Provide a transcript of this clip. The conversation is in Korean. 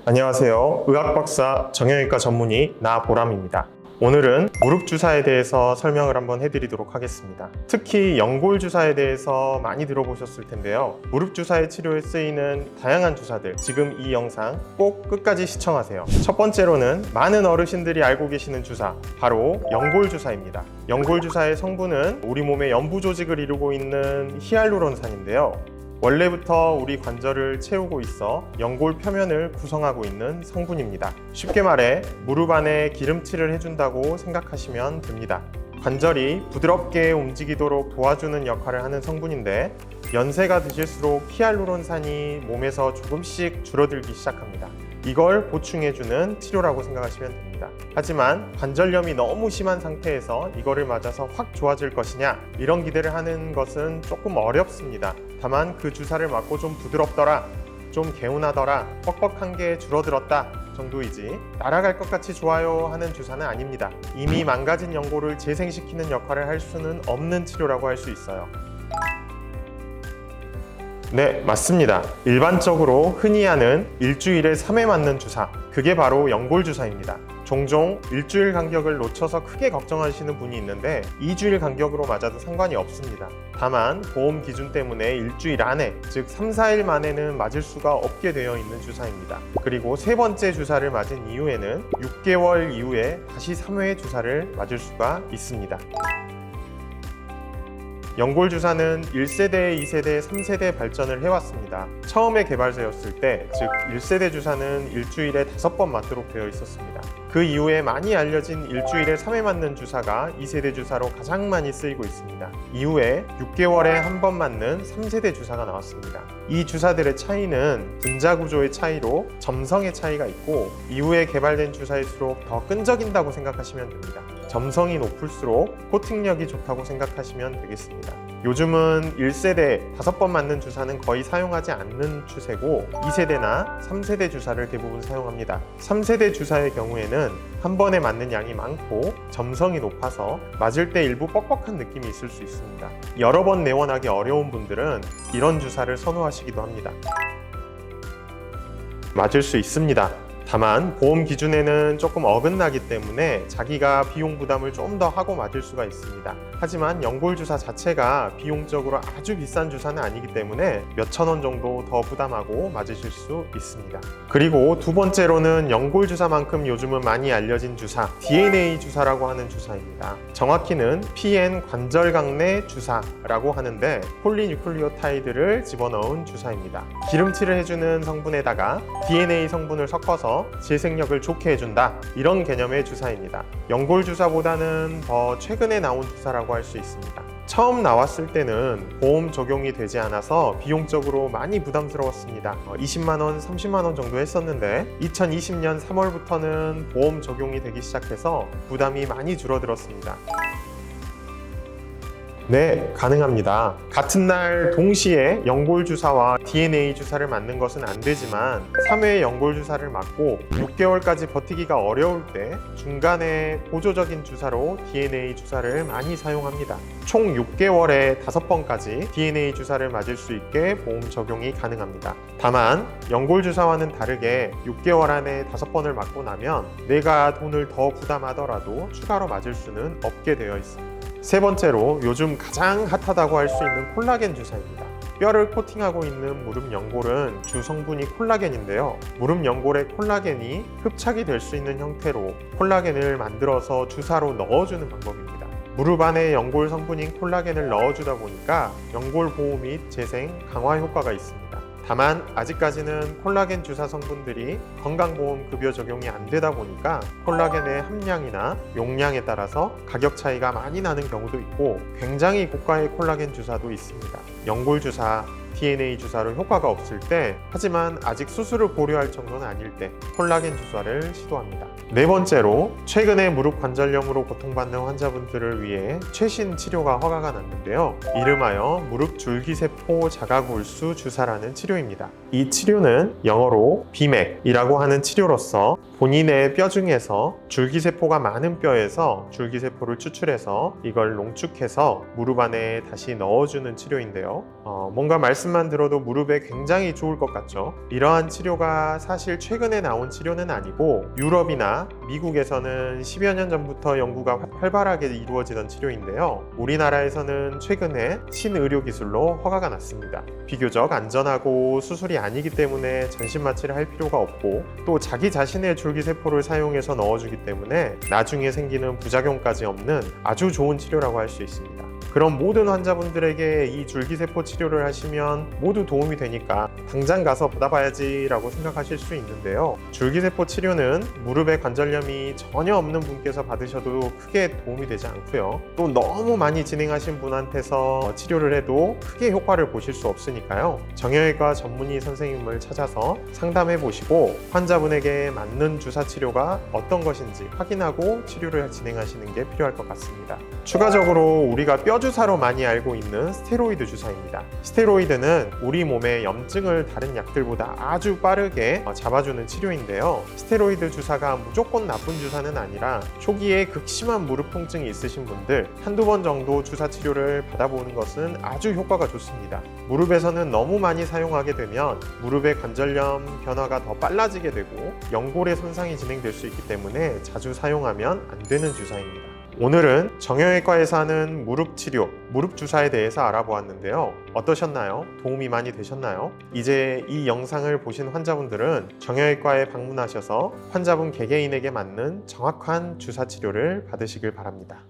안녕하세요. 의학박사 정형외과 전문의 나보람입니다. 오늘은 무릎 주사에 대해서 설명을 한번 해드리도록 하겠습니다. 특히 연골 주사에 대해서 많이 들어보셨을 텐데요. 무릎 주사의 치료에 쓰이는 다양한 주사들, 지금 이 영상 꼭 끝까지 시청하세요. 첫 번째로는 많은 어르신들이 알고 계시는 주사, 바로 연골 주사입니다. 연골 주사의 성분은 우리 몸의 연부 조직을 이루고 있는 히알루론산인데요. 원래부터 우리 관절을 채우고 있어 연골 표면을 구성하고 있는 성분입니다. 쉽게 말해 무릎 안에 기름칠을 해준다고 생각하시면 됩니다. 관절이 부드럽게 움직이도록 도와주는 역할을 하는 성분인데, 연세가 드실수록 히알루론산이 몸에서 조금씩 줄어들기 시작합니다. 이걸 보충해주는 치료라고 생각하시면 됩니다. 하지만 관절염이 너무 심한 상태에서 이거를 맞아서 확 좋아질 것이냐, 이런 기대를 하는 것은 조금 어렵습니다. 다만 그 주사를 맞고 좀 부드럽더라, 좀 개운하더라, 뻑뻑한 게 줄어들었다 정도이지 날아갈 것 같이 좋아요 하는 주사는 아닙니다. 이미 망가진 연골을 재생시키는 역할을 할 수는 없는 치료라고 할 수 있어요. 네, 맞습니다. 일반적으로 흔히 하는 일주일에 3회 맞는 주사, 그게 바로 연골 주사입니다. 종종 일주일 간격을 놓쳐서 크게 걱정하시는 분이 있는데 2주일 간격으로 맞아도 상관이 없습니다. 다만 보험 기준 때문에 일주일 안에, 즉 3, 4일 만에는 맞을 수가 없게 되어 있는 주사입니다. 그리고 세 번째 주사를 맞은 이후에는 6개월 이후에 다시 3회 주사를 맞을 수가 있습니다. 연골 주사는 1세대, 2세대, 3세대 발전을 해왔습니다. 처음에 개발되었을 때, 즉 1세대 주사는 일주일에 5번 맞도록 되어 있었습니다. 그 이후에 많이 알려진 일주일에 3회 맞는 주사가 2세대 주사로 가장 많이 쓰이고 있습니다. 이후에 6개월에 한 번 맞는 3세대 주사가 나왔습니다. 이 주사들의 차이는 분자 구조의 차이로 점성의 차이가 있고, 이후에 개발된 주사일수록 더 끈적인다고 생각하시면 됩니다. 점성이 높을수록 코팅력이 좋다고 생각하시면 되겠습니다. 요즘은 1세대 5번 맞는 주사는 거의 사용하지 않는 추세고, 2세대나 3세대 주사를 대부분 사용합니다. 3세대 주사의 경우에는 한 번에 맞는 양이 많고 점성이 높아서 맞을 때 일부 뻑뻑한 느낌이 있을 수 있습니다. 여러 번 내원하기 어려운 분들은 이런 주사를 선호하시기도 합니다. 맞을 수 있습니다. 다만 보험 기준에는 조금 어긋나기 때문에 자기가 비용 부담을 좀 더 하고 맞을 수가 있습니다. 하지만 연골 주사 자체가 비용적으로 아주 비싼 주사는 아니기 때문에 몇천 원 정도 더 부담하고 맞으실 수 있습니다. 그리고 두 번째로는 연골 주사만큼 요즘은 많이 알려진 주사, DNA 주사라고 하는 주사입니다. 정확히는 PN 관절강내 주사라고 하는데, 폴리뉴클리오타이드를 집어넣은 주사입니다. 기름칠을 해주는 성분에다가 DNA 성분을 섞어서 재생력을 좋게 해준다, 이런 개념의 주사입니다. 연골 주사보다는 더 최근에 나온 주사라고 할 수 있습니다. 처음 나왔을 때는 보험 적용이 되지 않아서 비용적으로 많이 부담스러웠습니다. 20만원, 30만원 정도 했었는데 2020년 3월부터는 보험 적용이 되기 시작해서 부담이 많이 줄어들었습니다. 네, 가능합니다. 같은 날 동시에 연골 주사와 DNA 주사를 맞는 것은 안 되지만 3회 연골 주사를 맞고 6개월까지 버티기가 어려울 때 중간에 보조적인 주사로 DNA 주사를 많이 사용합니다. 총 6개월에 5번까지 DNA 주사를 맞을 수 있게 보험 적용이 가능합니다. 다만 연골 주사와는 다르게 6개월 안에 5번을 맞고 나면 내가 돈을 더 부담하더라도 추가로 맞을 수는 없게 되어 있습니다. 세 번째로 요즘 가장 핫하다고 할 수 있는 콜라겐 주사입니다. 뼈를 코팅하고 있는 무릎 연골은 주 성분이 콜라겐인데요. 무릎 연골에 콜라겐이 흡착이 될 수 있는 형태로 콜라겐을 만들어서 주사로 넣어주는 방법입니다. 무릎 안에 연골 성분인 콜라겐을 넣어주다 보니까 연골 보호 및 재생, 강화 효과가 있습니다. 다만 아직까지는 콜라겐 주사 성분들이 건강보험급여 적용이 안 되다 보니까 콜라겐의 함량이나 용량에 따라서 가격 차이가 많이 나는 경우도 있고, 굉장히 고가의 콜라겐 주사도 있습니다. 연골 주사, DNA 주사로 효과가 없을 때, 하지만 아직 수술을 고려할 정도는 아닐 때 콜라겐 주사를 시도합니다. 네 번째로 최근에 무릎 관절염으로 고통받는 환자분들을 위해 최신 치료가 허가가 났는데요. 이름하여 무릎 줄기세포 자가골수 주사라는 치료입니다. 이 치료는 영어로 BMAC이라고 하는 치료로서 본인의 뼈 중에서 줄기세포가 많은 뼈에서 줄기세포를 추출해서 이걸 농축해서 무릎 안에 다시 넣어주는 치료인데요. 뭔가 말씀만 들어도 무릎에 굉장히 좋을 것 같죠. 이러한 치료가 사실 최근에 나온 치료는 아니고 유럽이나 미국에서는 10여 년 전부터 연구가 활발하게 이루어지던 치료인데요. 우리나라에서는 최근에 신의료 기술로 허가가 났습니다. 비교적 안전하고 수술이 아니기 때문에 전신 마취를 할 필요가 없고 또 자기 자신의 줄기세포를 사용해서 넣어주기 때문에 나중에 생기는 부작용까지 없는 아주 좋은 치료라고 할 수 있습니다. 그럼 모든 환자분들에게 이 줄기세포 치료를 하시면 모두 도움이 되니까 당장 가서 받아봐야지 라고 생각하실 수 있는데요. 줄기세포 치료는 무릎에 관절염이 전혀 없는 분께서 받으셔도 크게 도움이 되지 않고요. 또 너무 많이 진행하신 분한테서 치료를 해도 크게 효과를 보실 수 없으니까요. 정형외과 전문의 선생님을 찾아서 상담해 보시고 환자분에게 맞는 주사 치료가 어떤 것인지 확인하고 치료를 진행하시는 게 필요할 것 같습니다. 추가적으로 우리가 뼈주사로 많이 알고 있는 스테로이드 주사입니다. 스테로이드는 우리 몸의 염증을 다른 약들보다 아주 빠르게 잡아주는 치료인데요. 스테로이드 주사가 무조건 나쁜 주사는 아니라 초기에 극심한 무릎 통증이 있으신 분들 한두 번 정도 주사 치료를 받아보는 것은 아주 효과가 좋습니다. 무릎에서는 너무 많이 사용하게 되면 무릎의 관절염 변화가 더 빨라지게 되고 연골의 손상이 진행될 수 있기 때문에 자주 사용하면 안 되는 주사입니다. 오늘은 정형외과에서 하는 무릎 치료, 무릎 주사에 대해서 알아보았는데요. 어떠셨나요? 도움이 많이 되셨나요? 이제 이 영상을 보신 환자분들은 정형외과에 방문하셔서 환자분 개개인에게 맞는 정확한 주사 치료를 받으시길 바랍니다.